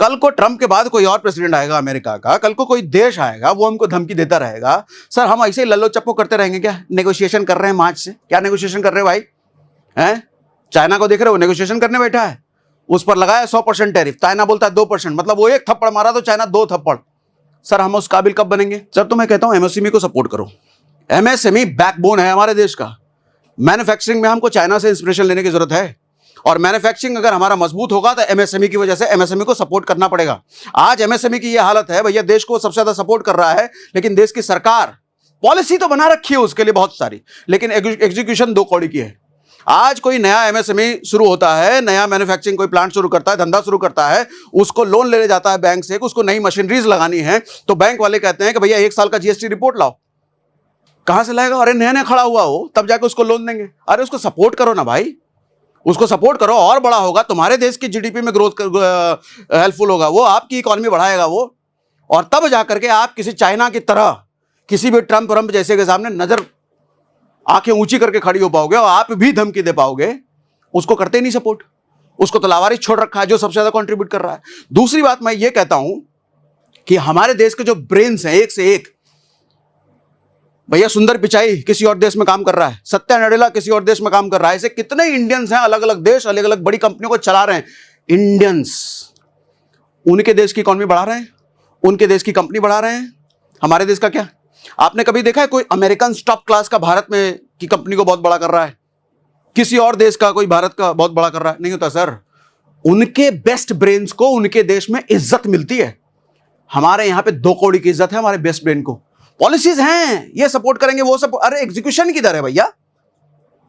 कल को ट्रंप के बाद कोई और प्रेसिडेंट आएगा अमेरिका का, कल को कोई देश आएगा, वो हमको धमकी देता रहेगा। सर हम ऐसे ही लल्लो चप्पो करते रहेंगे क्या? नेगोशिएशन कर रहे हैं मार्च से, क्या नेगोशिएशन कर रहे हैं भाई? हैं? चाइना को देख रहे हो, नेगोशिएशन करने बैठा है, उस पर लगाया 100% टैरिफ, चाइना बोलता है 2%, मतलब वो एक थप्पड़ मारा तो चाइना 2 थप्पड़। सर हम उस काबिल कब बनेंगे? सर तो मैं कहता हूं एमएसएमई को सपोर्ट करो। एमएसएमई बैकबोन है हमारे देश का। मैन्युफैक्चरिंग में हमको चाइना से इंस्पिरेशन लेने की जरूरत है, और मैन्युफैक्चरिंग अगर हमारा मजबूत होगा तो एमएसएमई की वजह से एमएसएमई को सपोर्ट करना पड़ेगा। आज एमएसएमई की ये हालत है भैया, देश को सबसे ज्यादा सपोर्ट कर रहा है, लेकिन देश की सरकार पॉलिसी तो बना रखी है उसके लिए बहुत सारी, लेकिन एग्जीक्यूशन 2 कौड़ी की है। आज कोई नया एमएसएमई शुरू होता है, नया मैन्युफैक्चरिंग कोई प्लांट शुरू करता है, धंधा शुरू करता है, उसको लोन लेने जाता है बैंक से, उसको नई मशीनरीज लगानी है, तो बैंक वाले कहते हैं कि भैया 1 साल का जीएसटी रिपोर्ट लाओ। कहां से लाएगा? अरे नया नया खड़ा हुआ हो तब जाके उसको लोन देंगे। अरे उसको सपोर्ट करो ना भाई, उसको सपोर्ट करो, और बड़ा होगा, तुम्हारे देश की जीडीपी में ग्रोथ हेल्पफुल होगा वो, आपकी इकोनॉमी बढ़ाएगा वो, और तब जाकर के आप किसी चाइना की तरह किसी भी ट्रंप जैसे के सामने नजर आंखें ऊंची करके खड़ी हो पाओगे और आप भी धमकी दे पाओगे। उसको करते ही नहीं सपोर्ट, उसको तो लावारिस छोड़ रखा है जो सबसे ज्यादा कंट्रीब्यूट कर रहा है। दूसरी बात मैं ये कहता हूं कि हमारे देश के जो ब्रेन्स हैं एक से एक, भैया सुंदर पिचाई किसी और देश में काम कर रहा है, सत्या नडेला किसी और देश में काम कर रहा है, ऐसे कितने इंडियंस हैं अलग अलग देश, अलग अलग बड़ी कंपनियों को चला रहे हैं। इंडियंस उनके देश की इकोनॉमी बढ़ा रहे हैं, उनके देश की कंपनी बढ़ा रहे हैं। हमारे देश का क्या? आपने कभी देखा है कोई अमेरिकन टॉप क्लास का भारत में की कंपनी को बहुत बड़ा कर रहा है? किसी और देश का कोई भारत का बहुत बड़ा कर रहा है? नहीं होता सर। उनके बेस्ट ब्रेन्स को उनके देश में इज्जत मिलती है। हमारे यहां पे 2 कौड़ी की इज्जत है हमारे बेस्ट ब्रेन को। पॉलिसीज हैं, ये सपोर्ट करेंगे वो सब, अरे एग्जीक्यूशन किधर है भैया?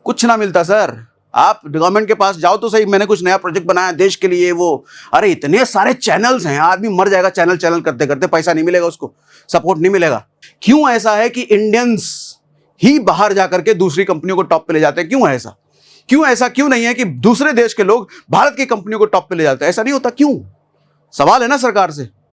कुछ ना मिलता सर। आप गवर्नमेंट के पास जाओ तो सही, मैंने कुछ नया प्रोजेक्ट बनाया देश के लिए, वो अरे इतने सारे चैनल्स हैं, आदमी मर जाएगा चैनल करते करते, पैसा नहीं मिलेगा उसको, सपोर्ट नहीं मिलेगा। क्यों ऐसा है कि इंडियंस ही बाहर जाकर के दूसरी कंपनियों को टॉप पे ले जाते हैं? क्यों है ऐसा? क्यों नहीं है कि दूसरे देश के लोग भारत की कंपनियों को टॉप पे ले जाते हैं? ऐसा नहीं होता क्यों? सवाल है ना सरकार से।